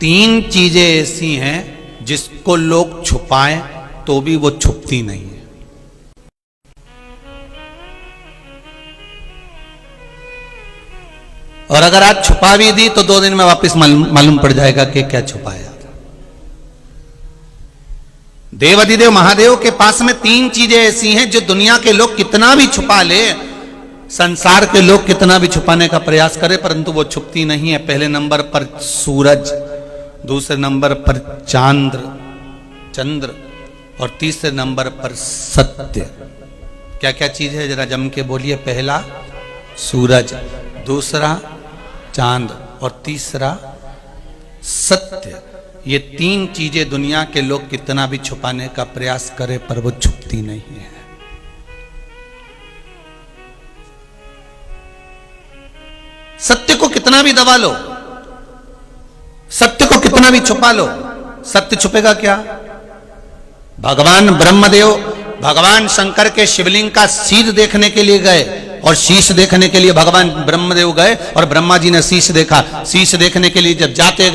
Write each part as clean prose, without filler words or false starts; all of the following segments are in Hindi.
तीन चीजें ऐसी हैं जिसको लोग छुपाएं तो भी वो छुपती नहीं है। और अगर आज छुपा भी दी तो 2 दिन में वापस मालूम पड़ जाएगा कि क्या छुपाया। देवाधिदेव महादेव के पास में 3 चीजें ऐसी हैं जो दुनिया के लोग कितना भी छुपा ले, संसार के लोग कितना भी छुपाने का प्रयास करें, परंतु वो छुपती नहीं है। पहले नंबर पर सूरज, दूसरे नंबर पर चंद्र और तीसरे नंबर पर सत्य। क्या क्या चीज है जरा जम के बोलिए। पहला सूरज, दूसरा चांद और तीसरा सत्य। ये 3 चीजें दुनिया के लोग कितना भी छुपाने का प्रयास करें पर वो छुपती नहीं है। सत्य को कितना भी दबा लो, सत्य को कितना भी छुपा लो, सत्य छुपेगा क्या? भगवान ब्रह्मदेव भगवान शंकर के शिवलिंग का सिर देखने के लिए गए और शीश देखने के लिए भगवान ब्रह्मदेव गए और ब्रह्मा जी ने शीश देखा। शीश देखने के लिए जब जाते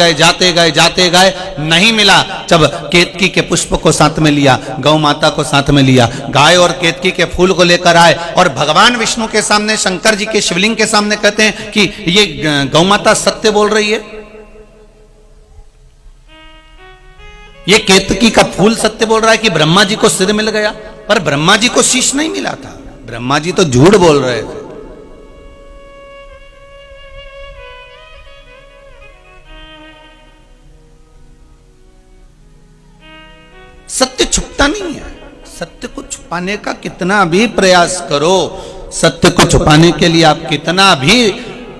गए नहीं मिला। जब केतकी के पुष्प को साथ में लिया, गौ माता को साथ में लिया, गाय और केतकी के फूल को लेकर आए और भगवान विष्णु के सामने, शंकर जी के शिवलिंग के सामने कहते हैं कि ये गौ माता सत्य बोल रही है, ये केतकी का फूल सत्य बोल रहा है कि ब्रह्मा जी को सिर मिल गया। पर ब्रह्मा जी को शीश नहीं मिला था, ब्रह्मा जी तो झूठ बोल रहे थे। सत्य छुपता नहीं है। सत्य को छुपाने का कितना भी प्रयास करो, सत्य को छुपाने के लिए आप कितना भी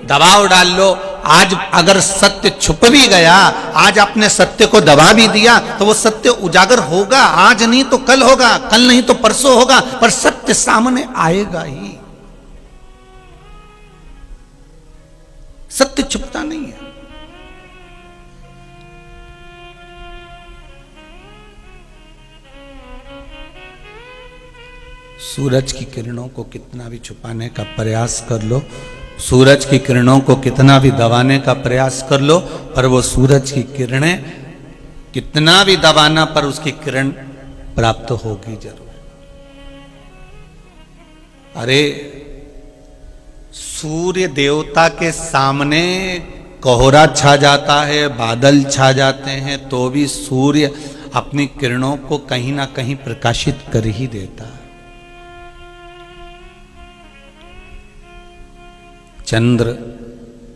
दबाव डाल लो, आज अगर सत्य छुप भी गया, आज आपने सत्य को दबा भी दिया तो वो सत्य उजागर होगा। आज नहीं तो कल होगा, कल नहीं तो परसों होगा, पर सत्य सामने आएगा ही। सत्य छुपता नहीं है। सूरज की किरणों को कितना भी छुपाने का प्रयास कर लो, सूरज की किरणों को कितना भी दबाने का प्रयास कर लो, पर वो सूरज की किरणें कितना भी दबाना पर उसकी किरण प्राप्त होगी जरूर। अरे सूर्य देवता के सामने कोहरा छा जाता है, बादल छा जाते हैं, तो भी सूर्य अपनी किरणों को कहीं ना कहीं प्रकाशित कर ही देता है। चंद्र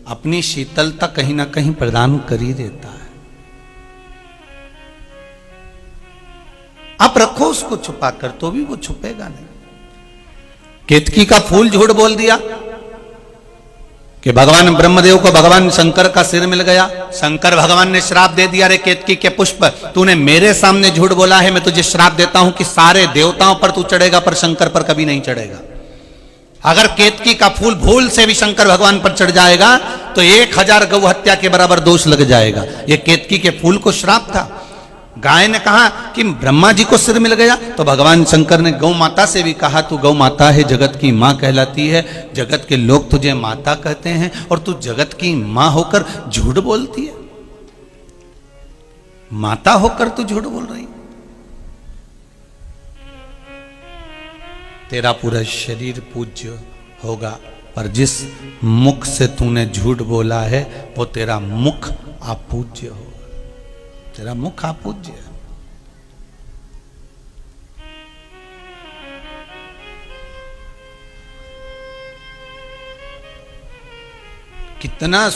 अपनी शीतलता कहीं ना कहीं प्रदान कर ही देता है। आप रखो उसको छुपा कर तो भी वो छुपेगा नहीं। केतकी का फूल झूठ बोल दिया कि भगवान ब्रह्मदेव को भगवान शंकर का सिर मिल गया। शंकर भगवान ने श्राप दे दिया, रे केतकी के पुष्प, तूने मेरे सामने झूठ बोला है, मैं तुझे श्राप देता हूं कि सारे देवताओं पर तू चढ़ेगा पर शंकर पर कभी नहीं चढ़ेगा। अगर केतकी का फूल भूल से भी शंकर भगवान पर चढ़ जाएगा तो 1000 गौ हत्या के बराबर दोष लग जाएगा। यह केतकी के फूल को श्राप था। गाय ने कहा कि ब्रह्मा जी को सिर मिल गया तो भगवान शंकर ने गौ माता से भी कहा, तू गौ माता है, जगत की मां कहलाती है, जगत के लोग तुझे माता कहते हैं और तू जगत की मां होकर झूठ बोलती है। माता होकर तू झूठ बोल रही। तेरा पूरा शरीर पूज्य होगा, पर जिस मुख से तूने झूठ बोला है वो तेरा मुख अपूज्य होगा। तेरा मुख अपूज्य है। कितना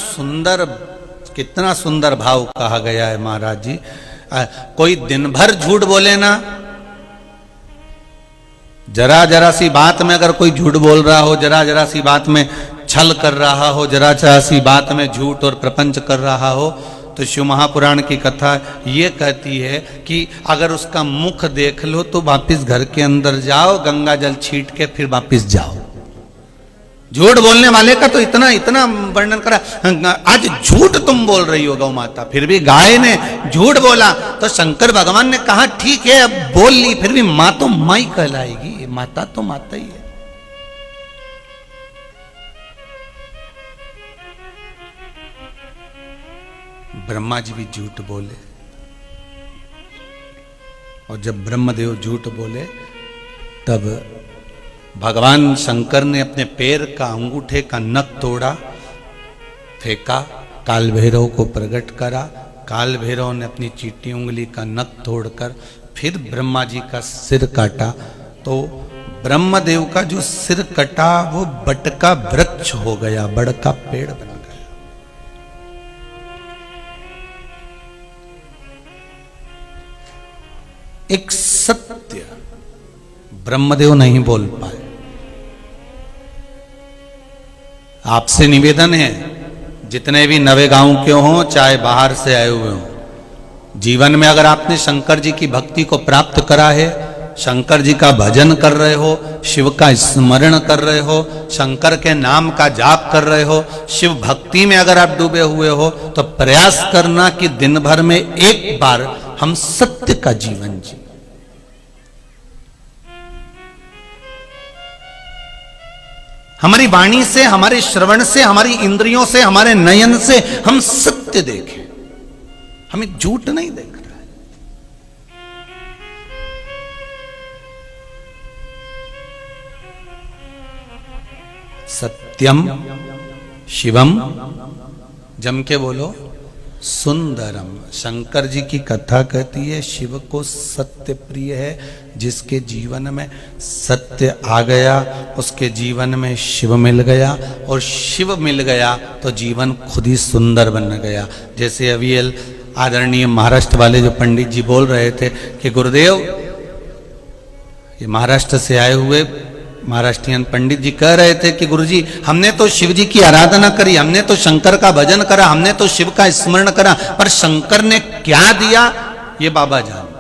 सुंदर भाव कहा गया है महाराज जी। कोई दिन भर झूठ बोले ना, जरा सी बात में अगर कोई झूठ बोल रहा हो, जरा सी बात में छल कर रहा हो, जरा सी बात में झूठ और प्रपंच कर रहा हो, तो शिव महापुराण की कथा ये कहती है कि अगर उसका मुख देख लो तो वापिस घर के अंदर जाओ, गंगा जल छीट के फिर वापिस जाओ। झूठ बोलने वाले का तो इतना वर्णन करा। आज झूठ तुम बोल रही हो गौ माता, फिर भी गाय ने झूठ बोला तो शंकर भगवान ने कहा ठीक है अब बोल ली, फिर भी मां तो मां ही कहलाएगी, माता तो माता ही है। ब्रह्मा जी भी झूठ बोले। और जब ब्रह्मदेव झूठ बोले तब भगवान शंकर ने अपने पैर का अंगूठे का नख तोड़ा, फेंका, काल भैरव को प्रकट करा। काल भैरव ने अपनी चीटी उंगली का नख तोड़कर फिर ब्रह्मा जी का सिर काटा। तो ब्रह्मदेव का जो सिर कटा वो बट का वृक्ष हो गया, बड़ का पेड़ बन गया। एक सत्य ब्रह्मदेव नहीं बोल पाए। आपसे निवेदन है, जितने भी नवे गांव के हों चाहे बाहर से आए हुए हों, जीवन में अगर आपने शंकर जी की भक्ति को प्राप्त करा है, शंकर जी का भजन कर रहे हो, शिव का स्मरण कर रहे हो, शंकर के नाम का जाप कर रहे हो, शिव भक्ति में अगर आप डूबे हुए हो, तो प्रयास करना कि दिन भर में एक बार हम सत्य का जीवन जी। हमारी वाणी से, हमारे श्रवण से, हमारी इंद्रियों से, हमारे नयन से हम सत्य देखें, हमें झूठ नहीं देख रहा है। सत्यम शिवम, जम के बोलो, सुंदरम। शंकर जी की कथा कहती है शिव को सत्य प्रिय है। जिसके जीवन में सत्य आ गया उसके जीवन में शिव मिल गया, और शिव मिल गया तो जीवन खुद ही सुंदर बन गया। जैसे अभी आदरणीय महाराष्ट्र वाले जो पंडित जी बोल रहे थे कि गुरुदेव, ये महाराष्ट्र से आए हुए महाराष्ट्रियन पंडित जी कह रहे थे कि गुरुजी हमने तो शिव जी की आराधना करी, हमने तो शंकर का भजन करा, हमने तो शिव का स्मरण करा, पर शंकर ने क्या दिया ये बाबा जानते।